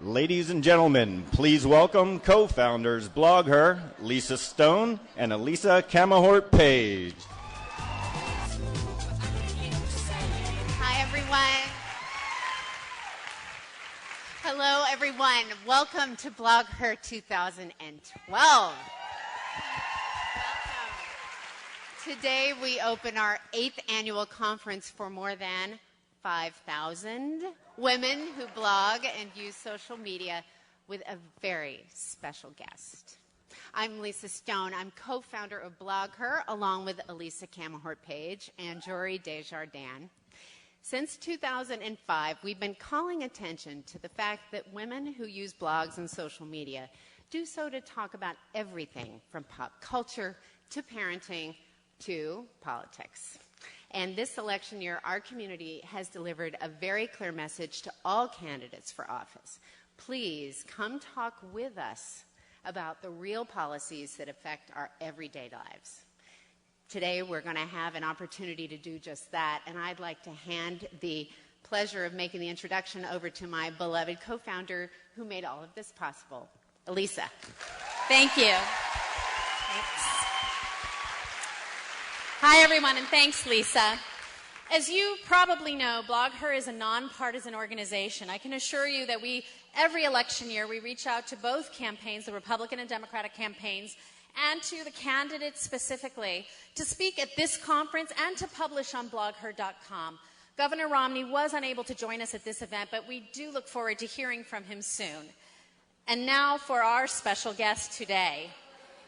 Ladies and gentlemen, please welcome co-founders BlogHer, Lisa Stone and Elisa Camahort Page. Hi, everyone. Hello, everyone. Welcome to BlogHer 2012. Welcome. Today, we open our 8th annual conference for more than 5,000 women who blog and use social media with a very special guest. I'm Lisa Stone. I'm co-founder of BlogHer along with Elisa Camahort Page and Jory Desjardins. Since 2005, we've been calling attention to the fact that women who use blogs and social media do so to talk about everything from pop culture to parenting to politics. And this election year, our community has delivered a very clear message to all candidates for office. Please come talk with us about the real policies that affect our everyday lives. Today, we're going to have an opportunity to do just that, and I'd like to hand the pleasure of making the introduction over to my beloved co-founder who made all of this possible, Elisa. Thank you. Thanks. Hi, everyone, and thanks, Lisa. As you probably know, BlogHer is a nonpartisan organization. I can assure you that every election year, we reach out to both campaigns, the Republican and Democratic campaigns, and to the candidates specifically, to speak at this conference and to publish on blogher.com. Governor Romney was unable to join us at this event, but we do look forward to hearing from him soon. And now for our special guest today.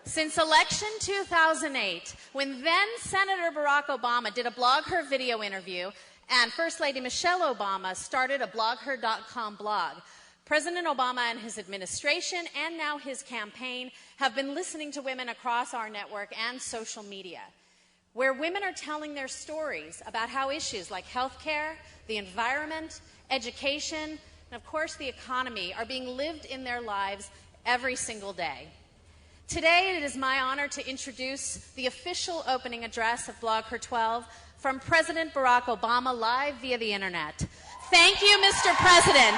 Since election 2008, when then Senator Barack Obama did a BlogHer video interview and First Lady Michelle Obama started a blogher.com blog, President Obama and his administration and now his campaign have been listening to women across our network and social media, where women are telling their stories about how issues like healthcare, the environment, education, and of course the economy are being lived in their lives every single day. Today, it is my honor to introduce the official opening address of BlogHer 12 from President Barack Obama live via the internet. Thank you, Mr. President.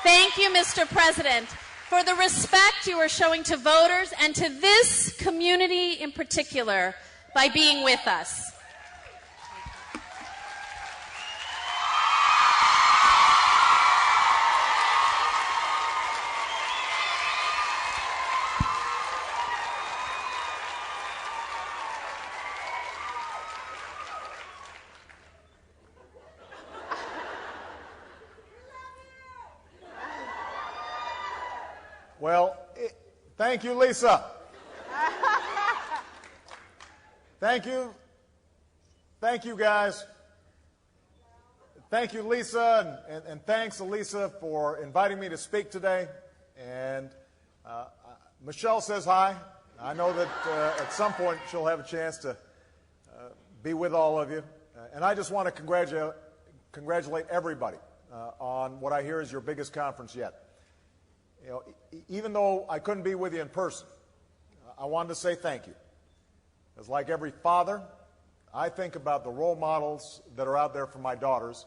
Thank you, Mr. President, for the respect you are showing to voters and to this community in particular by being with us. Well, thank you, Lisa. Thank you. Thank you, guys. Thank you, Lisa, and thanks, Elisa, for inviting me to speak today. And Michelle says hi. I know that at some point she'll have a chance to be with all of you. And I just want to congratulate everybody on what I hear is your biggest conference yet. You know, even though I couldn't be with you in person, I wanted to say thank you. Because like every father, I think about the role models that are out there for my daughters,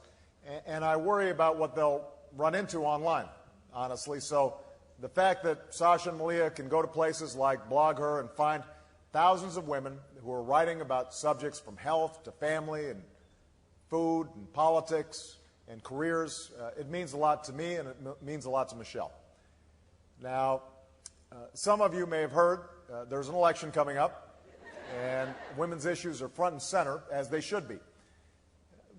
and I worry about what they'll run into online, honestly. So the fact that Sasha and Malia can go to places like BlogHer and find thousands of women who are writing about subjects from health to family and food and politics and careers, it means a lot to me and it means a lot to Michelle. Now, some of you may have heard there's an election coming up, and women's issues are front and center, as they should be.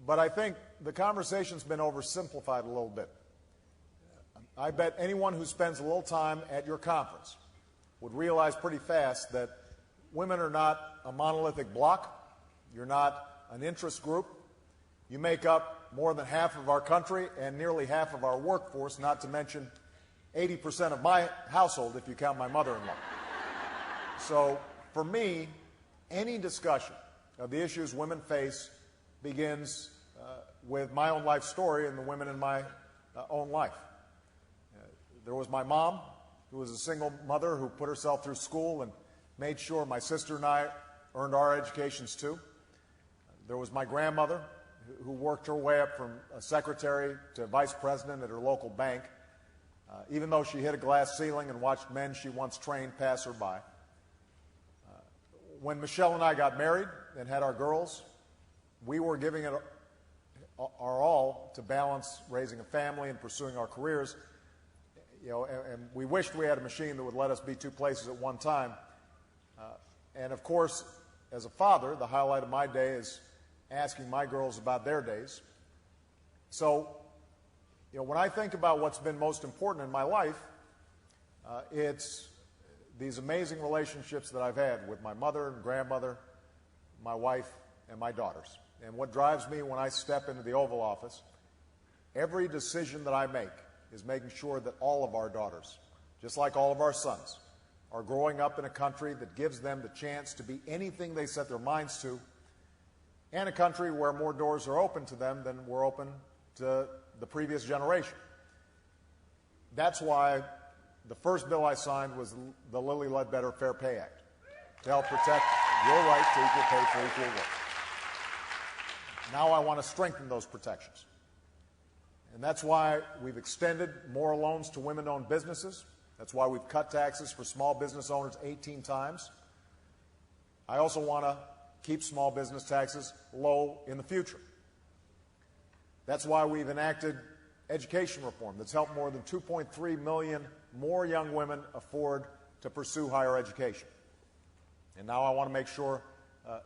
But I think the conversation's been oversimplified a little bit. I bet anyone who spends a little time at your conference would realize pretty fast that women are not a monolithic block. You're not an interest group. You make up more than half of our country and nearly half of our workforce, not to mention 80% of my household, if you count my mother-in-law. So, for me, any discussion of the issues women face begins with my own life story and the women in my own life. There was my mom, who was a single mother who put herself through school and made sure my sister and I earned our educations too. There was my grandmother, who worked her way up from a secretary to vice president at her local bank, even though she hit a glass ceiling and watched men she once trained pass her by. When Michelle and I got married and had our girls, we were giving it our all to balance raising a family and pursuing our careers. And we wished we had a machine that would let us be two places at one time. And of course, as a father, the highlight of my day is asking my girls about their days. So, when I think about what's been most important in my life, it's these amazing relationships that I've had with my mother and grandmother, my wife, and my daughters. And what drives me when I step into the Oval Office, every decision that I make is making sure that all of our daughters, just like all of our sons, are growing up in a country that gives them the chance to be anything they set their minds to, and a country where more doors are open to them than were open to the previous generation. That's why the first bill I signed was the Lilly Ledbetter Fair Pay Act, to help protect your right to equal pay for equal work. Now I want to strengthen those protections. And that's why we've extended more loans to women-owned businesses. That's why we've cut taxes for small business owners 18 times. I also want to keep small business taxes low in the future. That's why we've enacted education reform that's helped more than 2.3 million more young women afford to pursue higher education. And now I want to make sure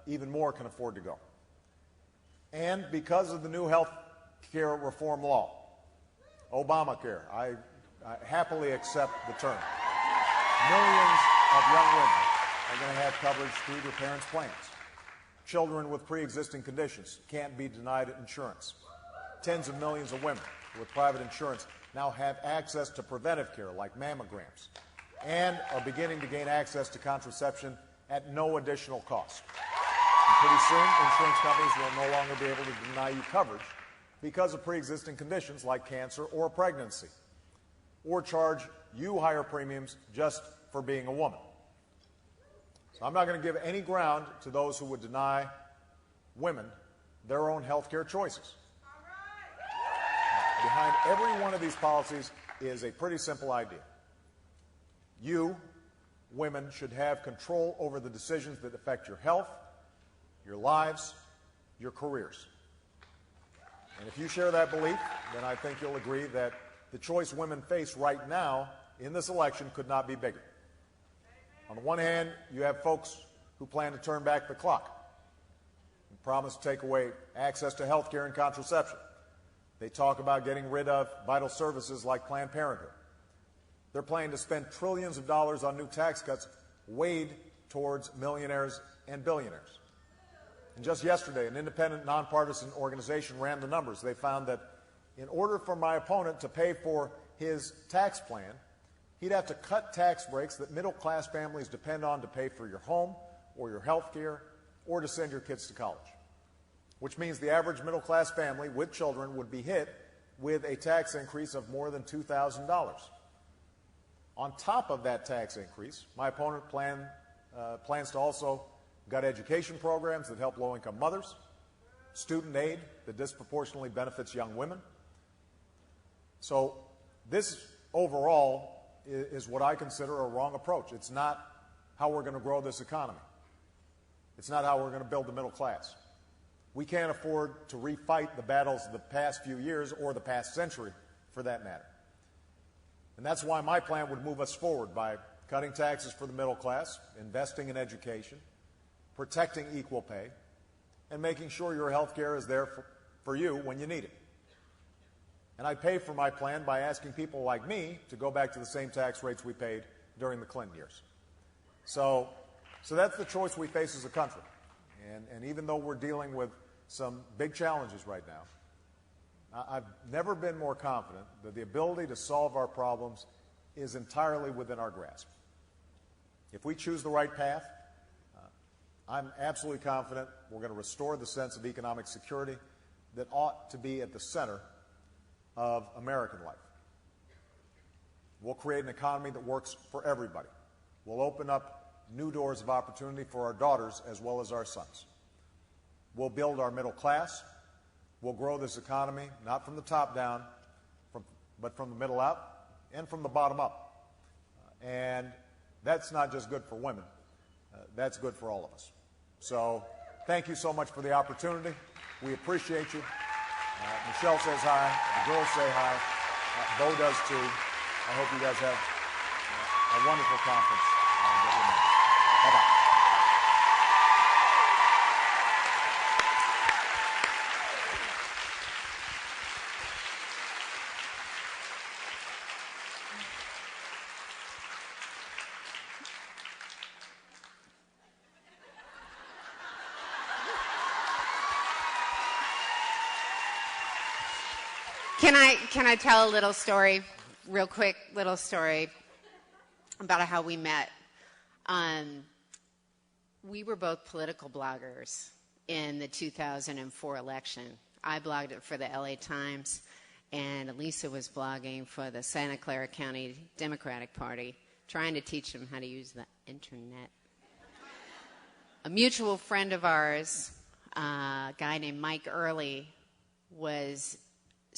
even more can afford to go. And because of the new health care reform law, Obamacare, I happily accept the term. Millions of young women are going to have coverage through their parents' plans. Children with pre-existing conditions can't be denied insurance. Tens of millions of women with private insurance now have access to preventive care like mammograms and are beginning to gain access to contraception at no additional cost. And pretty soon, insurance companies will no longer be able to deny you coverage because of pre-existing conditions like cancer or pregnancy, or charge you higher premiums just for being a woman. So I'm not going to give any ground to those who would deny women their own health care choices. Behind every one of these policies is a pretty simple idea. You, women, should have control over the decisions that affect your health, your lives, your careers. And if you share that belief, then I think you'll agree that the choice women face right now in this election could not be bigger. On the one hand, you have folks who plan to turn back the clock and promise to take away access to health care and contraception. They talk about getting rid of vital services like Planned Parenthood. They're planning to spend trillions of dollars on new tax cuts weighed towards millionaires and billionaires. And just yesterday, an independent, nonpartisan organization ran the numbers. They found that in order for my opponent to pay for his tax plan, he'd have to cut tax breaks that middle-class families depend on to pay for your home or your health care or to send your kids to college, which means the average middle-class family with children would be hit with a tax increase of more than $2,000. On top of that tax increase, my opponent plans to also gut education programs that help low-income mothers, student aid that disproportionately benefits young women. So this overall is what I consider a wrong approach. It's not how we're going to grow this economy. It's not how we're going to build the middle class. We can't afford to refight the battles of the past few years or the past century, for that matter. And that's why my plan would move us forward by cutting taxes for the middle class, investing in education, protecting equal pay, and making sure your health care is there for you when you need it. And I pay for my plan by asking people like me to go back to the same tax rates we paid during the Clinton years. So that's the choice we face as a country. And even though we're dealing with some big challenges right now, I've never been more confident that the ability to solve our problems is entirely within our grasp. If we choose the right path, I'm absolutely confident we're going to restore the sense of economic security that ought to be at the center of American life. We'll create an economy that works for everybody. We'll open up new doors of opportunity for our daughters as well as our sons. We'll build our middle class. We'll grow this economy, not from the top down, but from the middle up and from the bottom up. And that's not just good for women. That's good for all of us. So thank you so much for the opportunity. We appreciate you. Michelle says hi. The girls say hi. Bo does too. I hope you guys have a wonderful conference. Bye-bye. Can I tell a little story, real quick little story about how we met? We were both political bloggers in the 2004 election. I blogged it for the LA Times, and Elisa was blogging for the Santa Clara County Democratic Party, trying to teach them how to use the internet. A mutual friend of ours, a guy named Mike Early, was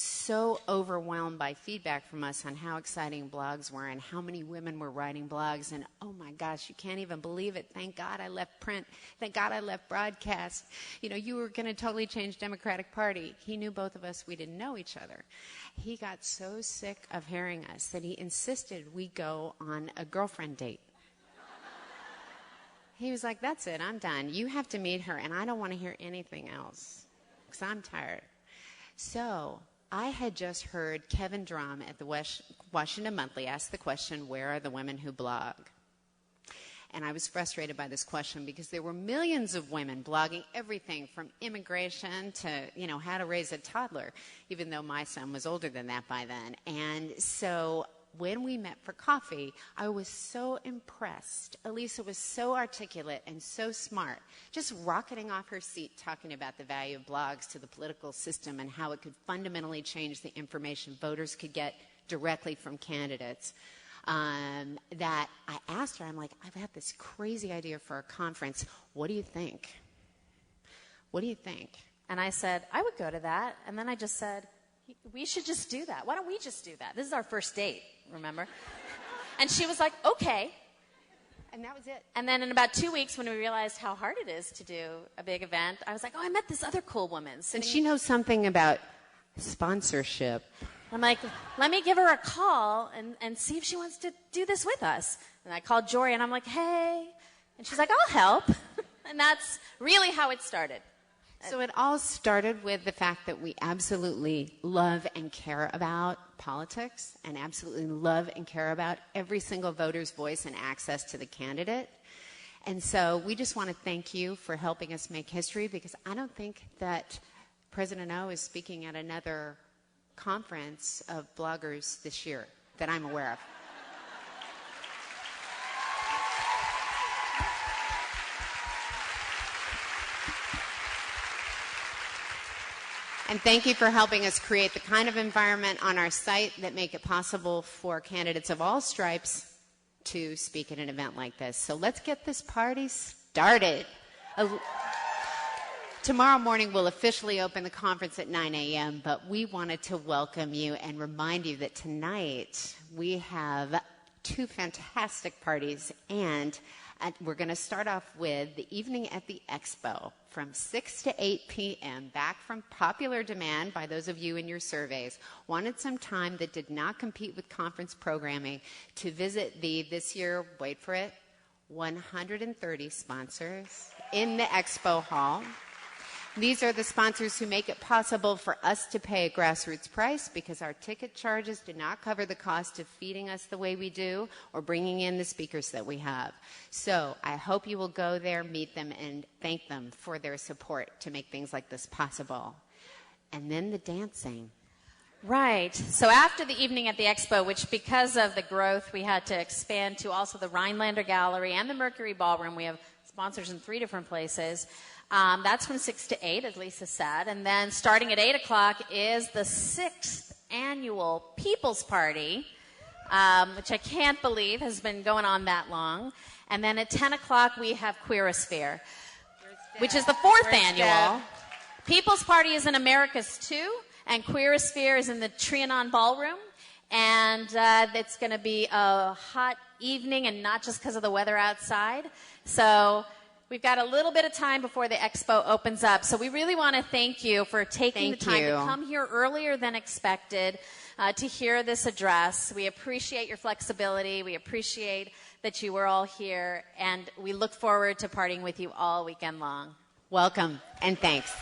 so overwhelmed by feedback from us on how exciting blogs were and how many women were writing blogs, and oh my gosh, you can't even believe it. Thank God I left print. Thank God I left broadcast. You know, you were going to totally change Democratic Party. He knew both of us. We didn't know each other. He got so sick of hearing us that he insisted we go on a girlfriend date. He was like, that's it, I'm done. You have to meet her, and I don't want to hear anything else because I'm tired. So I had just heard Kevin Drum at the Washington Monthly ask the question, where are the women who blog? And I was frustrated by this question because there were millions of women blogging everything from immigration to, you know, how to raise a toddler, even though my son was older than that by then. And so when we met for coffee, I was so impressed. Elisa was so articulate and so smart, just rocketing off her seat talking about the value of blogs to the political system and how it could fundamentally change the information voters could get directly from candidates. That I asked her, I'm like, I've had this crazy idea for a conference. What do you think? What do you think? And I said, I would go to that. And then I just said, we should just do that. Why don't we just do that? This is our first date, remember? And she was like, okay. And that was it. And then in about 2 weeks, when we realized how hard it is to do a big event, I was like, oh, I met this other cool woman. And she knows something about sponsorship. I'm like, let me give her a call and see if she wants to do this with us. And I called Jory, and I'm like, hey. And she's like, I'll help. And that's really how it started. So it all started with the fact that we absolutely love and care about politics and absolutely love and care about every single voter's voice and access to the candidate. And so we just want to thank you for helping us make history, because I don't think that President O is speaking at another conference of bloggers this year that I'm aware of. And thank you for helping us create the kind of environment on our site that make it possible for candidates of all stripes to speak at an event like this. So let's get this party started. Tomorrow morning we'll officially open the conference at 9 a.m., but we wanted to welcome you and remind you that tonight we have two fantastic parties, and we're going to start off with the evening at the Expo from 6 to 8 p.m., back from popular demand by those of you in your surveys. Wanted some time that did not compete with conference programming to visit this year, wait for it, 130 sponsors in the Expo Hall. These are the sponsors who make it possible for us to pay a grassroots price, because our ticket charges do not cover the cost of feeding us the way we do or bringing in the speakers that we have. So I hope you will go there, meet them, and thank them for their support to make things like this possible. And then the dancing. Right. So after the evening at the Expo, which because of the growth we had to expand to also the Rhinelander Gallery and the Mercury Ballroom, we have sponsors in 3 different places. That's from 6 to 8, as Lisa said. And then starting at 8 o'clock is the 6th annual People's Party, which I can't believe has been going on that long. And then at 10 o'clock, we have Queerosphere. which is the fourth Where's annual. Deb? People's Party is in Americas 2, and Queerosphere is in the Trianon Ballroom. And it's going to be a hot evening, and not just because of the weather outside. So we've got a little bit of time before the expo opens up. So we really want to thank you for taking the time to come here earlier than expected to hear this address. We appreciate your flexibility. We appreciate that you were all here, and we look forward to partying with you all weekend long. Welcome, and thanks.